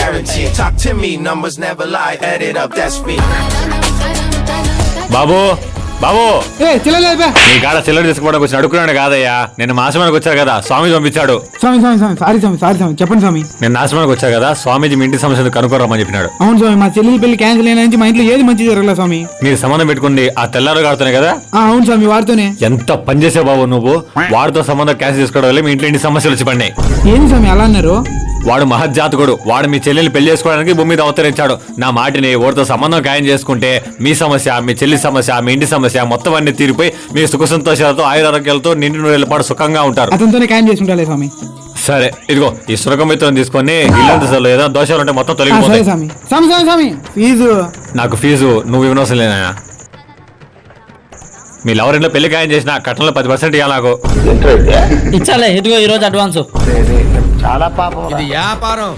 guarantee. Talk to me, numbers never lie. Add it up, that's me. బాబు బాబు ఏ చిల్లలేదు నీ కాడ చిల్లర తీసుకోవడానికి వచ్చి అడుక్కున్నాడు కాదయ్యా. నేను ఆశ్రమానికి వచ్చా కదా, స్వామి పంపించాడు. స్వామి స్వామి స్వామి సారీ స్వామి సారీ స్వామి చెప్పండి స్వామి. నేను ఆశ్రమానికి వచ్చా కదా, స్వామీజీ మీ ఇంటి సమస్యను కనుక్కోరమ్మని చెప్పినాడు. అవును స్వామి, మా చెల్లెలి పెళ్లి క్యాన్సిల్ అయిన నుంచి మా ఇంట్లో ఏది మంచి జరగలేదు స్వామి. మీరు సంబంధం పెట్టుకుంది ఆ తెల్లారు గాడుతోనే కదా? అవును స్వామి, వారితోనే. ఎంత పని చేసావు బాబు నువ్వు. వాడితో సంబంధం క్యాన్సిల్ చేసుకోవడం వల్ల మీ ఇంట్లో ఇన్ని సమస్యలు వచ్చి పడినాయి. ఏంది స్వామి అలా అన్నారు? వాడు మహజ్జాతకుడు. వాడు మీ చెల్లెల్ని పెళ్లి చేసుకోవడానికి భూమి మీద అవతరించాడు. నా మాటిని వాడితో సంబంధం ఖాయం చేసుకుంటే మీ సమస్య, మీ చెల్లి సమస్య, మీ ఇంటి సమస్య మొత్తం అన్ని తీరిపోయి మీ సుఖ సంతోషాలతో ఆయురారోగ్యాలతో నిండి నూరేళ్ల పాటు సుఖంగా ఉంటారు. అతనితోనే ఖాయం చేసుకుంటాలే స్వామి. సరే ఇదిగో ఈ సురకమిత్రం తీసుకొని ఇల్లంతలో ఏదైనా దోషాలు ఉంటే మొత్తం సరే తొలగిపోతాయి. స్వామి. స్వామి స్వామి స్వామి ఫీజు. నాకు ఫీజు నువ్వు ఇవ్వనవసరం లేనా? మీ లవర్ ఇంట్లో పెళ్లి ఖాయం చేసిన కట్నంలో 10% ఇవ్వాలి నాకు. ఇచ్చాలే, ఇదిగో ఈ రోజు అడ్వాన్స్. చాలా పాపం. ఇది వ్యాపారం.